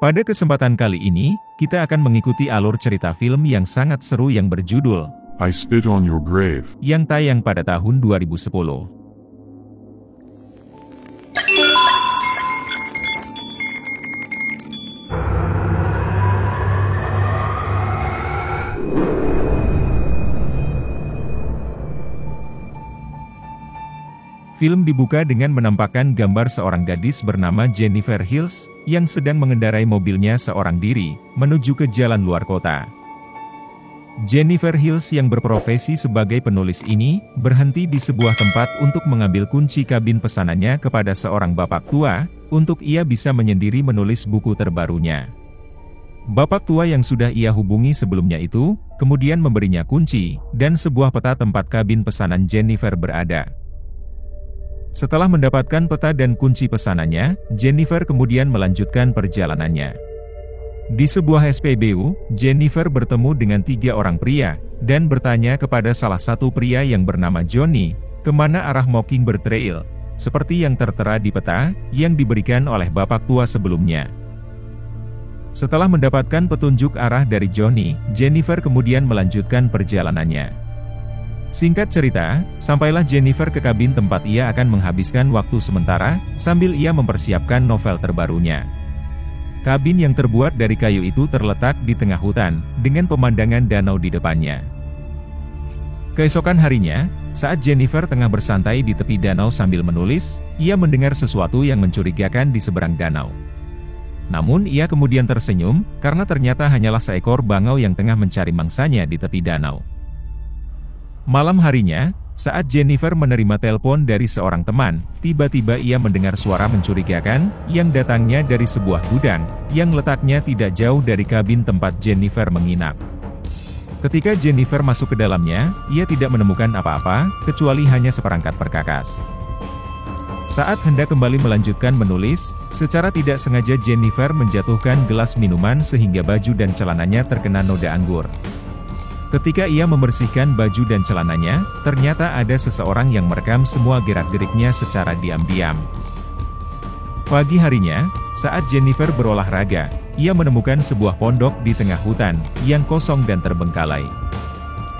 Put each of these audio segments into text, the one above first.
Pada kesempatan kali ini, kita akan mengikuti alur cerita film yang sangat seru yang berjudul I Spit on Your Grave, yang tayang pada tahun 2010. Film dibuka dengan menampakkan gambar seorang gadis bernama Jennifer Hills, yang sedang mengendarai mobilnya seorang diri, menuju ke jalan luar kota. Jennifer Hills yang berprofesi sebagai penulis ini, berhenti di sebuah tempat untuk mengambil kunci kabin pesanannya kepada seorang bapak tua, untuk ia bisa menyendiri menulis buku terbarunya. Bapak tua yang sudah ia hubungi sebelumnya itu, kemudian memberinya kunci, dan sebuah peta tempat kabin pesanan Jennifer berada. Setelah mendapatkan peta dan kunci pesanannya, Jennifer kemudian melanjutkan perjalanannya. Di sebuah SPBU, Jennifer bertemu dengan 3 orang pria, dan bertanya kepada salah satu pria yang bernama Johnny, kemana arah Mockingbird Trail, seperti yang tertera di peta, yang diberikan oleh bapak tua sebelumnya. Setelah mendapatkan petunjuk arah dari Johnny, Jennifer kemudian melanjutkan perjalanannya. Singkat cerita, sampailah Jennifer ke kabin tempat ia akan menghabiskan waktu sementara, sambil ia mempersiapkan novel terbarunya. Kabin yang terbuat dari kayu itu terletak di tengah hutan, dengan pemandangan danau di depannya. Keesokan harinya, saat Jennifer tengah bersantai di tepi danau sambil menulis, ia mendengar sesuatu yang mencurigakan di seberang danau. Namun ia kemudian tersenyum, karena ternyata hanyalah seekor bangau yang tengah mencari mangsanya di tepi danau. Malam harinya, saat Jennifer menerima telepon dari seorang teman, tiba-tiba ia mendengar suara mencurigakan, yang datangnya dari sebuah gudang, yang letaknya tidak jauh dari kabin tempat Jennifer menginap. Ketika Jennifer masuk ke dalamnya, ia tidak menemukan apa-apa, kecuali hanya seperangkat perkakas. Saat hendak kembali melanjutkan menulis, secara tidak sengaja Jennifer menjatuhkan gelas minuman sehingga baju dan celananya terkena noda anggur. Ketika ia membersihkan baju dan celananya, ternyata ada seseorang yang merekam semua gerak-geriknya secara diam-diam. Pagi harinya, saat Jennifer berolahraga, ia menemukan sebuah pondok di tengah hutan, yang kosong dan terbengkalai.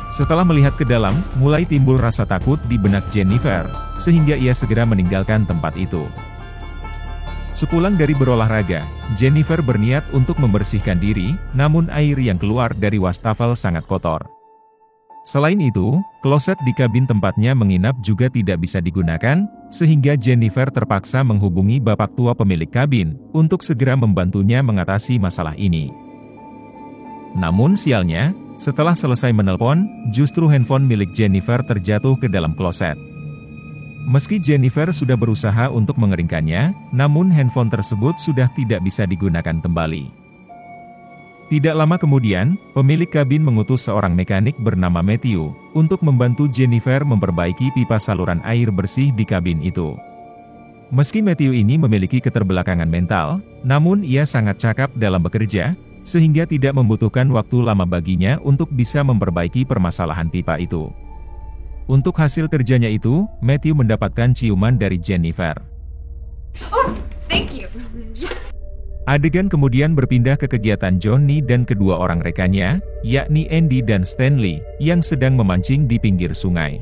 Setelah melihat ke dalam, mulai timbul rasa takut di benak Jennifer, sehingga ia segera meninggalkan tempat itu. Sepulang dari berolahraga, Jennifer berniat untuk membersihkan diri, namun air yang keluar dari wastafel sangat kotor. Selain itu, kloset di kabin tempatnya menginap juga tidak bisa digunakan, sehingga Jennifer terpaksa menghubungi bapak tua pemilik kabin, untuk segera membantunya mengatasi masalah ini. Namun sialnya, setelah selesai menelpon, justru handphone milik Jennifer terjatuh ke dalam kloset. Meski Jennifer sudah berusaha untuk mengeringkannya, namun handphone tersebut sudah tidak bisa digunakan kembali. Tidak lama kemudian, pemilik kabin mengutus seorang mekanik bernama Matthew, untuk membantu Jennifer memperbaiki pipa saluran air bersih di kabin itu. Meski Matthew ini memiliki keterbelakangan mental, namun ia sangat cakap dalam bekerja, sehingga tidak membutuhkan waktu lama baginya untuk bisa memperbaiki permasalahan pipa itu. Untuk hasil kerjanya itu, Matthew mendapatkan ciuman dari Jennifer. Oh, thank you. Adegan kemudian berpindah ke kegiatan Johnny dan kedua orang rekannya, yakni Andy dan Stanley, yang sedang memancing di pinggir sungai.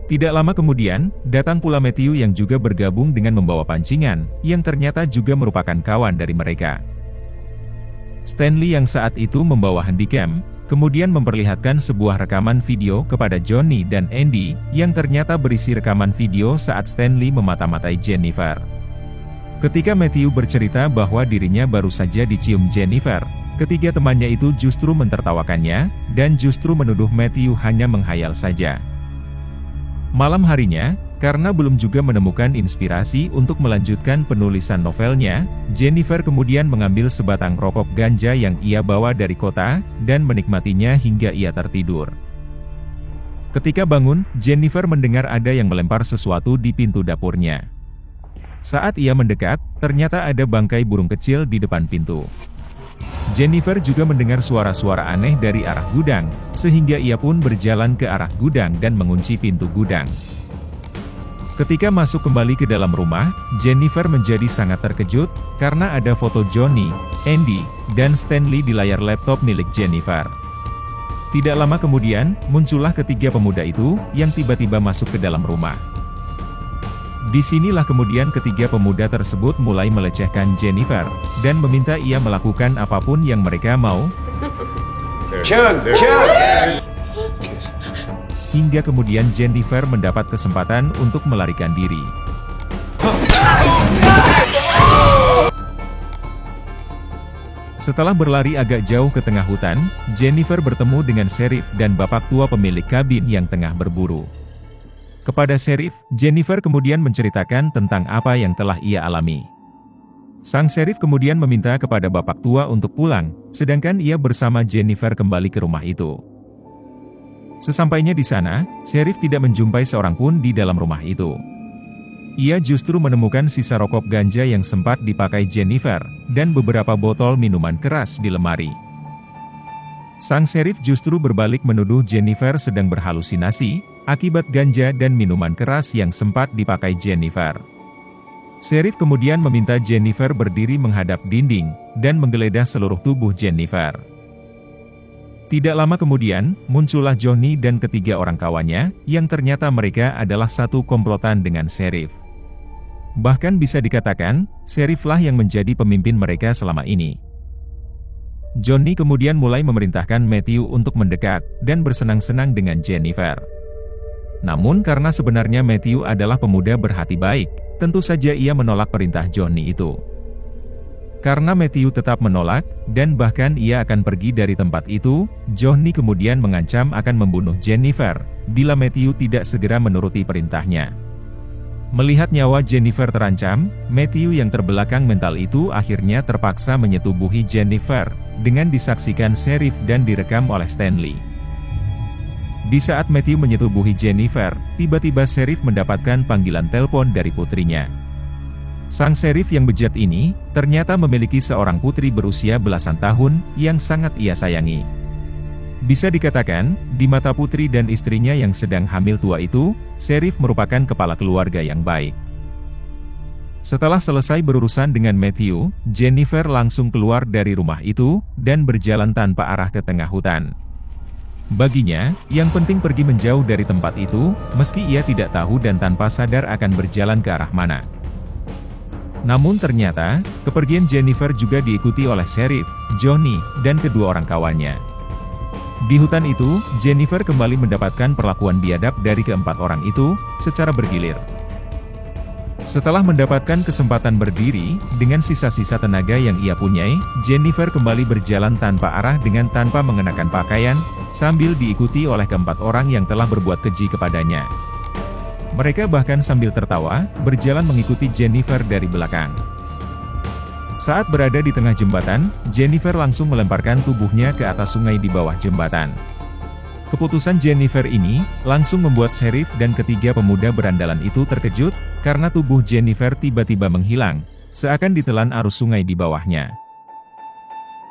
Tidak lama kemudian, datang pula Matthew yang juga bergabung dengan membawa pancingan, yang ternyata juga merupakan kawan dari mereka. Stanley yang saat itu membawa handycam, kemudian memperlihatkan sebuah rekaman video kepada Johnny dan Andy, yang ternyata berisi rekaman video saat Stanley memata-matai Jennifer. Ketika Matthew bercerita bahwa dirinya baru saja dicium Jennifer, ketiga temannya itu justru mentertawakannya, dan justru menuduh Matthew hanya menghayal saja. Malam harinya, karena belum juga menemukan inspirasi untuk melanjutkan penulisan novelnya, Jennifer kemudian mengambil sebatang rokok ganja yang ia bawa dari kota, dan menikmatinya hingga ia tertidur. Ketika bangun, Jennifer mendengar ada yang melempar sesuatu di pintu dapurnya. Saat ia mendekat, ternyata ada bangkai burung kecil di depan pintu. Jennifer juga mendengar suara-suara aneh dari arah gudang, sehingga ia pun berjalan ke arah gudang dan mengunci pintu gudang. Ketika masuk kembali ke dalam rumah, Jennifer menjadi sangat terkejut, karena ada foto Johnny, Andy, dan Stanley di layar laptop milik Jennifer. Tidak lama kemudian, muncullah ketiga pemuda itu, yang tiba-tiba masuk ke dalam rumah. Disinilah kemudian ketiga pemuda tersebut mulai melecehkan Jennifer, dan meminta ia melakukan apapun yang mereka mau. Hingga kemudian Jennifer mendapat kesempatan untuk melarikan diri. Setelah berlari agak jauh ke tengah hutan, Jennifer bertemu dengan Sheriff dan bapak tua pemilik kabin yang tengah berburu. Kepada Sheriff, Jennifer kemudian menceritakan tentang apa yang telah ia alami. Sang Sheriff kemudian meminta kepada bapak tua untuk pulang, sedangkan ia bersama Jennifer kembali ke rumah itu. Sesampainya di sana, Sheriff tidak menjumpai seorang pun di dalam rumah itu. Ia justru menemukan sisa rokok ganja yang sempat dipakai Jennifer, dan beberapa botol minuman keras di lemari. Sang Sheriff justru berbalik menuduh Jennifer sedang berhalusinasi, akibat ganja dan minuman keras yang sempat dipakai Jennifer. Sheriff kemudian meminta Jennifer berdiri menghadap dinding, dan menggeledah seluruh tubuh Jennifer. Tidak lama kemudian, muncullah Johnny dan ketiga orang kawannya, yang ternyata mereka adalah satu komplotan dengan Sheriff. Bahkan bisa dikatakan, Sheriff-lah yang menjadi pemimpin mereka selama ini. Johnny kemudian mulai memerintahkan Matthew untuk mendekat, dan bersenang-senang dengan Jennifer. Namun karena sebenarnya Matthew adalah pemuda berhati baik, tentu saja ia menolak perintah Johnny itu. Karena Matthew tetap menolak, dan bahkan ia akan pergi dari tempat itu, Johnny kemudian mengancam akan membunuh Jennifer, bila Matthew tidak segera menuruti perintahnya. Melihat nyawa Jennifer terancam, Matthew yang terbelakang mental itu akhirnya terpaksa menyetubuhi Jennifer, dengan disaksikan Sheriff dan direkam oleh Stanley. Di saat Matthew menyetubuhi Jennifer, tiba-tiba Sheriff mendapatkan panggilan telepon dari putrinya. Sang Sheriff yang bejat ini, ternyata memiliki seorang putri berusia belasan tahun, yang sangat ia sayangi. Bisa dikatakan, di mata putri dan istrinya yang sedang hamil tua itu, Sheriff merupakan kepala keluarga yang baik. Setelah selesai berurusan dengan Matthew, Jennifer langsung keluar dari rumah itu, dan berjalan tanpa arah ke tengah hutan. Baginya, yang penting pergi menjauh dari tempat itu, meski ia tidak tahu dan tanpa sadar akan berjalan ke arah mana. Namun ternyata, kepergian Jennifer juga diikuti oleh Sheriff, Johnny, dan kedua orang kawannya. Di hutan itu, Jennifer kembali mendapatkan perlakuan biadab dari keempat orang itu, secara bergilir. Setelah mendapatkan kesempatan berdiri, dengan sisa-sisa tenaga yang ia punyai, Jennifer kembali berjalan tanpa arah dengan tanpa mengenakan pakaian, sambil diikuti oleh keempat orang yang telah berbuat keji kepadanya. Mereka bahkan sambil tertawa, berjalan mengikuti Jennifer dari belakang. Saat berada di tengah jembatan, Jennifer langsung melemparkan tubuhnya ke atas sungai di bawah jembatan. Keputusan Jennifer ini, langsung membuat Sheriff dan ketiga pemuda berandalan itu terkejut, karena tubuh Jennifer tiba-tiba menghilang, seakan ditelan arus sungai di bawahnya.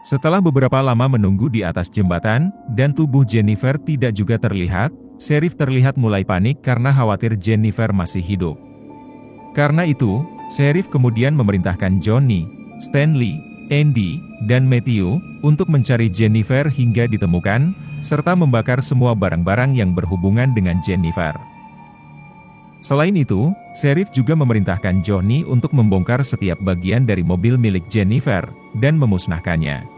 Setelah beberapa lama menunggu di atas jembatan, dan tubuh Jennifer tidak juga terlihat, Sheriff terlihat mulai panik karena khawatir Jennifer masih hidup. Karena itu, Sheriff kemudian memerintahkan Johnny, Stanley, Andy, dan Matthew, untuk mencari Jennifer hingga ditemukan, serta membakar semua barang-barang yang berhubungan dengan Jennifer. Selain itu, Sheriff juga memerintahkan Johnny untuk membongkar setiap bagian dari mobil milik Jennifer, dan memusnahkannya.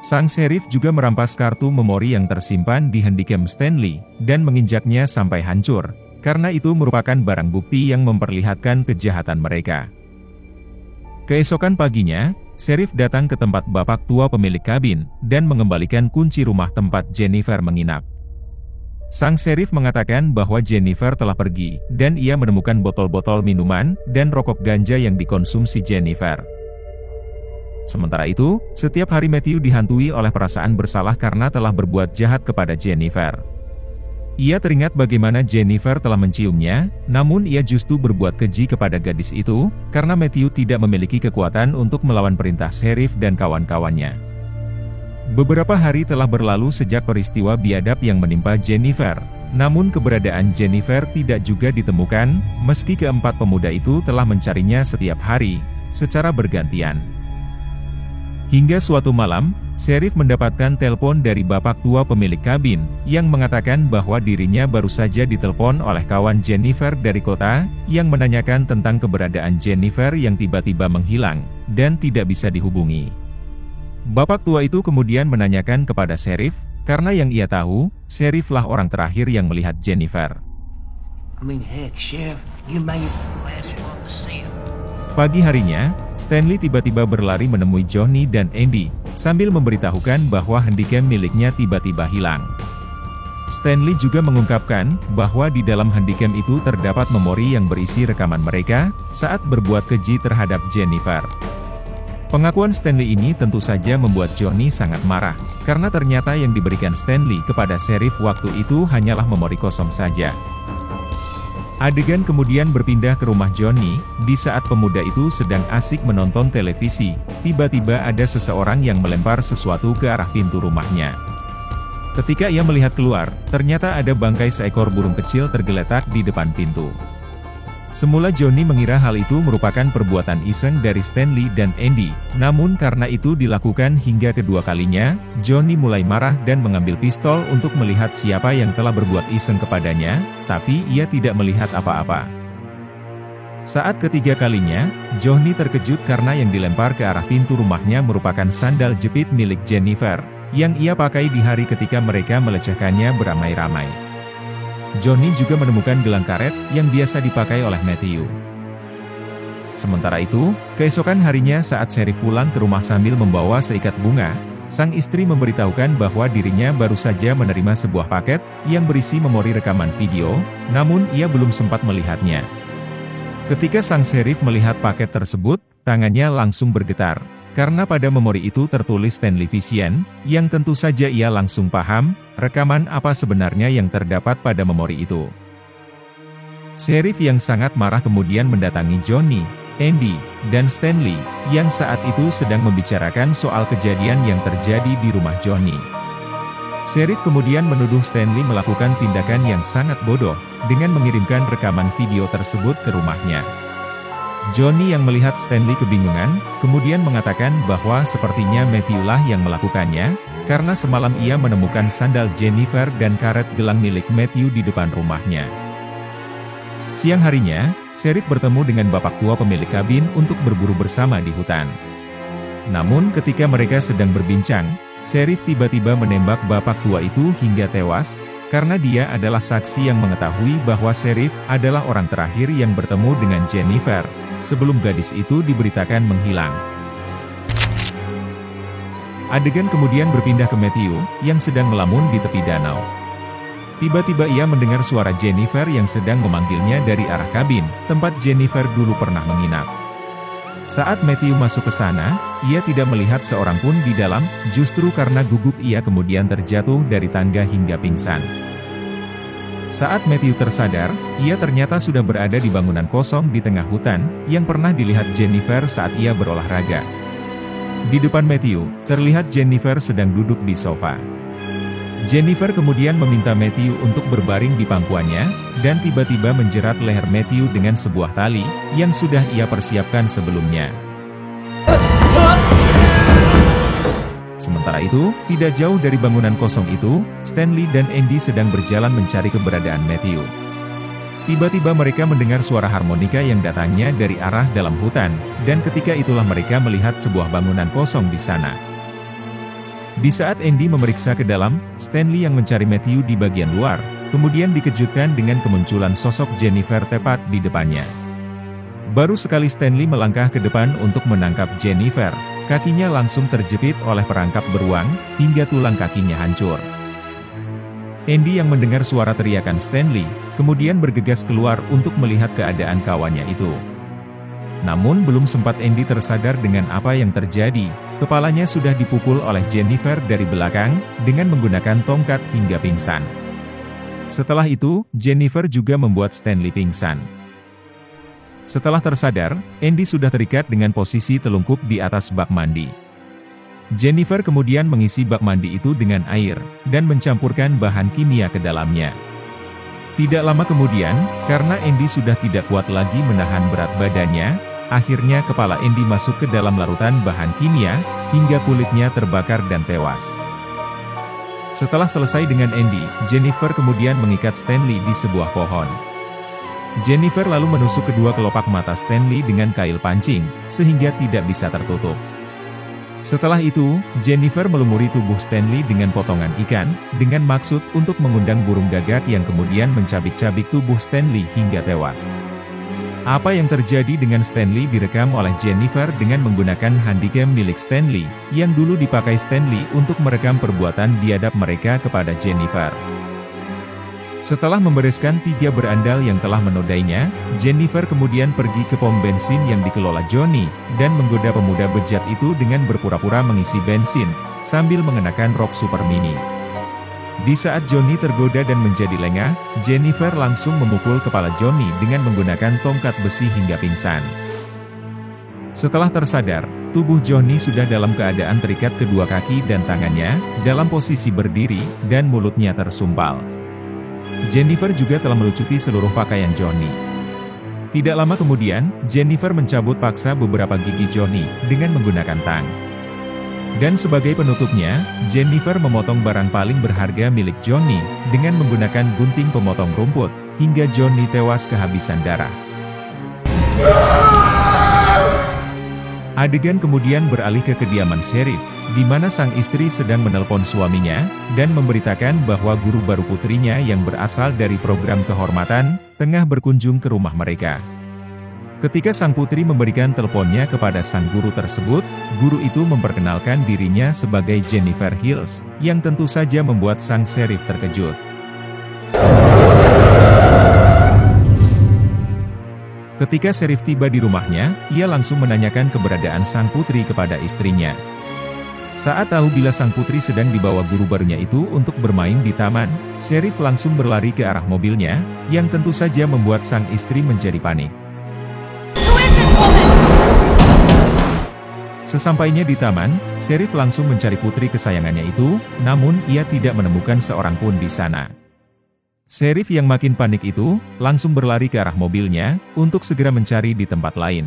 Sang Sheriff juga merampas kartu memori yang tersimpan di handycam Stanley, dan menginjaknya sampai hancur, karena itu merupakan barang bukti yang memperlihatkan kejahatan mereka. Keesokan paginya, Sheriff datang ke tempat bapak tua pemilik kabin, dan mengembalikan kunci rumah tempat Jennifer menginap. Sang Sheriff mengatakan bahwa Jennifer telah pergi, dan ia menemukan botol-botol minuman, dan rokok ganja yang dikonsumsi Jennifer. Sementara itu, setiap hari Matthew dihantui oleh perasaan bersalah karena telah berbuat jahat kepada Jennifer. Ia teringat bagaimana Jennifer telah menciumnya, namun ia justru berbuat keji kepada gadis itu, karena Matthew tidak memiliki kekuatan untuk melawan perintah Sheriff dan kawan-kawannya. Beberapa hari telah berlalu sejak peristiwa biadab yang menimpa Jennifer, Namun keberadaan Jennifer tidak juga ditemukan, meski keempat pemuda itu telah mencarinya setiap hari, secara bergantian. Hingga suatu malam, Sheriff mendapatkan telepon dari bapak tua pemilik kabin, yang mengatakan bahwa dirinya baru saja ditelepon oleh kawan Jennifer dari kota, yang menanyakan tentang keberadaan Jennifer yang tiba-tiba menghilang, dan tidak bisa dihubungi. Bapak tua itu kemudian menanyakan kepada Sheriff, karena yang ia tahu, Sheriff lah orang terakhir yang melihat Jennifer. Heck, Sheriff, you made it the last one to see her. Pagi harinya, Stanley tiba-tiba berlari menemui Johnny dan Andy, sambil memberitahukan bahwa handycam miliknya tiba-tiba hilang. Stanley juga mengungkapkan bahwa di dalam handycam itu terdapat memori yang berisi rekaman mereka saat berbuat keji terhadap Jennifer. Pengakuan Stanley ini tentu saja membuat Johnny sangat marah, karena ternyata yang diberikan Stanley kepada Sheriff waktu itu hanyalah memori kosong saja. Adegan kemudian berpindah ke rumah Johnny. Di saat pemuda itu sedang asik menonton televisi, tiba-tiba ada seseorang yang melempar sesuatu ke arah pintu rumahnya. Ketika ia melihat keluar, ternyata ada bangkai seekor burung kecil tergeletak di depan pintu. Semula Johnny mengira hal itu merupakan perbuatan iseng dari Stanley dan Andy, namun karena itu dilakukan hingga kedua kalinya, Johnny mulai marah dan mengambil pistol untuk melihat siapa yang telah berbuat iseng kepadanya, tapi ia tidak melihat apa-apa. Saat ketiga kalinya, Johnny terkejut karena yang dilempar ke arah pintu rumahnya merupakan sandal jepit milik Jennifer, yang ia pakai di hari ketika mereka melecehkannya beramai-ramai. Johnny juga menemukan gelang karet yang biasa dipakai oleh Matthew. Sementara itu, keesokan harinya saat Sheriff pulang ke rumah sambil membawa seikat bunga, sang istri memberitahukan bahwa dirinya baru saja menerima sebuah paket yang berisi memori rekaman video, namun ia belum sempat melihatnya. Ketika sang Sheriff melihat paket tersebut, tangannya langsung bergetar. Karena pada memori itu tertulis Stanley Vision, yang tentu saja ia langsung paham, rekaman apa sebenarnya yang terdapat pada memori itu. Sheriff yang sangat marah kemudian mendatangi Johnny, Andy, dan Stanley, yang saat itu sedang membicarakan soal kejadian yang terjadi di rumah Johnny. Sheriff kemudian menuduh Stanley melakukan tindakan yang sangat bodoh, dengan mengirimkan rekaman video tersebut ke rumahnya. Johnny yang melihat Stanley kebingungan, kemudian mengatakan bahwa sepertinya Matthew lah yang melakukannya, karena semalam ia menemukan sandal Jennifer dan karet gelang milik Matthew di depan rumahnya. Siang harinya, Sheriff bertemu dengan bapak tua pemilik kabin untuk berburu bersama di hutan. Namun ketika mereka sedang berbincang, Sheriff tiba-tiba menembak bapak tua itu hingga tewas, karena dia adalah saksi yang mengetahui bahwa Sheriff adalah orang terakhir yang bertemu dengan Jennifer, sebelum gadis itu diberitakan menghilang. Adegan kemudian berpindah ke Matthew, yang sedang melamun di tepi danau. Tiba-tiba ia mendengar suara Jennifer yang sedang memanggilnya dari arah kabin, tempat Jennifer dulu pernah menginap. Saat Matthew masuk ke sana, ia tidak melihat seorang pun di dalam, justru karena gugup ia kemudian terjatuh dari tangga hingga pingsan. Saat Matthew tersadar, ia ternyata sudah berada di bangunan kosong di tengah hutan, yang pernah dilihat Jennifer saat ia berolahraga. Di depan Matthew, terlihat Jennifer sedang duduk di sofa. Jennifer kemudian meminta Matthew untuk berbaring di pangkuannya, dan tiba-tiba menjerat leher Matthew dengan sebuah tali, yang sudah ia persiapkan sebelumnya. Sementara itu, tidak jauh dari bangunan kosong itu, Stanley dan Andy sedang berjalan mencari keberadaan Matthew. Tiba-tiba mereka mendengar suara harmonika yang datangnya dari arah dalam hutan, dan ketika itulah mereka melihat sebuah bangunan kosong di sana. Di saat Andy memeriksa ke dalam, Stanley yang mencari Matthew di bagian luar, kemudian dikejutkan dengan kemunculan sosok Jennifer tepat di depannya. Baru sekali Stanley melangkah ke depan untuk menangkap Jennifer, kakinya langsung terjepit oleh perangkap beruang, hingga tulang kakinya hancur. Andy yang mendengar suara teriakan Stanley, kemudian bergegas keluar untuk melihat keadaan kawannya itu. Namun belum sempat Andy tersadar dengan apa yang terjadi, kepalanya sudah dipukul oleh Jennifer dari belakang, dengan menggunakan tongkat hingga pingsan. Setelah itu, Jennifer juga membuat Stanley pingsan. Setelah tersadar, Andy sudah terikat dengan posisi telungkup di atas bak mandi. Jennifer kemudian mengisi bak mandi itu dengan air, dan mencampurkan bahan kimia ke dalamnya. Tidak lama kemudian, karena Andy sudah tidak kuat lagi menahan berat badannya, akhirnya kepala Andy masuk ke dalam larutan bahan kimia, hingga kulitnya terbakar dan tewas. Setelah selesai dengan Andy, Jennifer kemudian mengikat Stanley di sebuah pohon. Jennifer lalu menusuk kedua kelopak mata Stanley dengan kail pancing, sehingga tidak bisa tertutup. Setelah itu, Jennifer melumuri tubuh Stanley dengan potongan ikan, dengan maksud untuk mengundang burung gagak yang kemudian mencabik-cabik tubuh Stanley hingga tewas. Apa yang terjadi dengan Stanley direkam oleh Jennifer dengan menggunakan handycam milik Stanley, yang dulu dipakai Stanley untuk merekam perbuatan biadab mereka kepada Jennifer. Setelah membereskan 3 berandal yang telah menodainya, Jennifer kemudian pergi ke pom bensin yang dikelola Johnny, dan menggoda pemuda bejat itu dengan berpura-pura mengisi bensin, sambil mengenakan rok super mini. Di saat Johnny tergoda dan menjadi lengah, Jennifer langsung memukul kepala Johnny dengan menggunakan tongkat besi hingga pingsan. Setelah tersadar, tubuh Johnny sudah dalam keadaan terikat kedua kaki dan tangannya, dalam posisi berdiri, dan mulutnya tersumpal. Jennifer juga telah melucuti seluruh pakaian Johnny. Tidak lama kemudian, Jennifer mencabut paksa beberapa gigi Johnny, dengan menggunakan tang. Dan sebagai penutupnya, Jennifer memotong barang paling berharga milik Johnny, dengan menggunakan gunting pemotong rumput, hingga Johnny tewas kehabisan darah. Adegan kemudian beralih ke kediaman Sheriff, di mana sang istri sedang menelpon suaminya, dan memberitakan bahwa guru baru putrinya yang berasal dari program kehormatan, tengah berkunjung ke rumah mereka. Ketika sang putri memberikan teleponnya kepada sang guru tersebut, guru itu memperkenalkan dirinya sebagai Jennifer Hills, yang tentu saja membuat sang Sheriff terkejut. Ketika Sheriff tiba di rumahnya, ia langsung menanyakan keberadaan sang putri kepada istrinya. Saat tahu bila sang putri sedang dibawa guru barunya itu untuk bermain di taman, Sheriff langsung berlari ke arah mobilnya, yang tentu saja membuat sang istri menjadi panik. Sesampainya di taman, Sheriff langsung mencari putri kesayangannya itu, namun ia tidak menemukan seorang pun di sana. Sheriff yang makin panik itu, langsung berlari ke arah mobilnya, untuk segera mencari di tempat lain.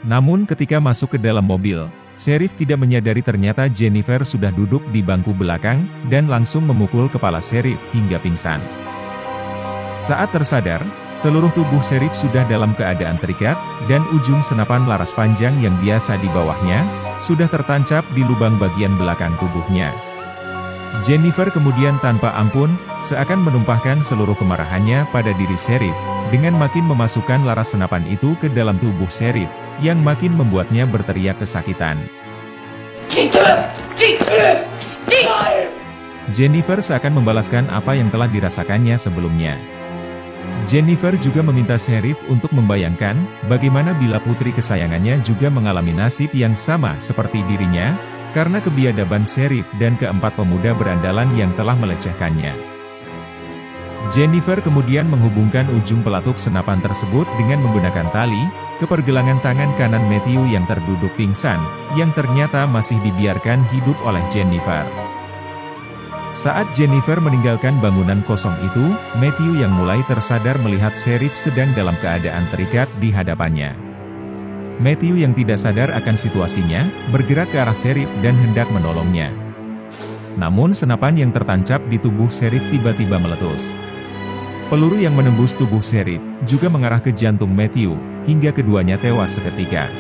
Namun ketika masuk ke dalam mobil, Sheriff tidak menyadari ternyata Jennifer sudah duduk di bangku belakang, dan langsung memukul kepala Sheriff hingga pingsan. Saat tersadar, seluruh tubuh Sheriff sudah dalam keadaan terikat, dan ujung senapan laras panjang yang biasa di bawahnya, sudah tertancap di lubang bagian belakang tubuhnya. Jennifer kemudian tanpa ampun, seakan menumpahkan seluruh kemarahannya pada diri Sheriff, dengan makin memasukkan laras senapan itu ke dalam tubuh Sheriff, yang makin membuatnya berteriak kesakitan. Jennifer seakan membalaskan apa yang telah dirasakannya sebelumnya. Jennifer juga meminta Sheriff untuk membayangkan, bagaimana bila putri kesayangannya juga mengalami nasib yang sama seperti dirinya, karena kebiadaban Sheriff dan keempat pemuda berandalan yang telah melecehkannya. Jennifer kemudian menghubungkan ujung pelatuk senapan tersebut dengan menggunakan tali, ke pergelangan tangan kanan Matthew yang terduduk pingsan, yang ternyata masih dibiarkan hidup oleh Jennifer. Saat Jennifer meninggalkan bangunan kosong itu, Matthew yang mulai tersadar melihat Sheriff sedang dalam keadaan terikat di hadapannya. Matthew yang tidak sadar akan situasinya, bergerak ke arah Sheriff dan hendak menolongnya. Namun senapan yang tertancap di tubuh Sheriff tiba-tiba meletus. Peluru yang menembus tubuh Sheriff, juga mengarah ke jantung Matthew, hingga keduanya tewas seketika.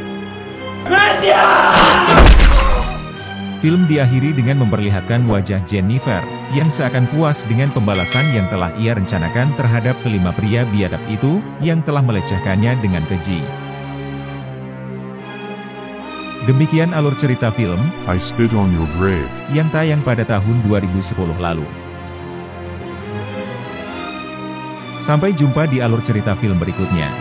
Film diakhiri dengan memperlihatkan wajah Jennifer, yang seakan puas dengan pembalasan yang telah ia rencanakan terhadap kelima pria biadab itu, yang telah melecehkannya dengan keji. Demikian alur cerita film I Spit on Your Grave yang tayang pada tahun 2010 lalu. Sampai jumpa di alur cerita film berikutnya.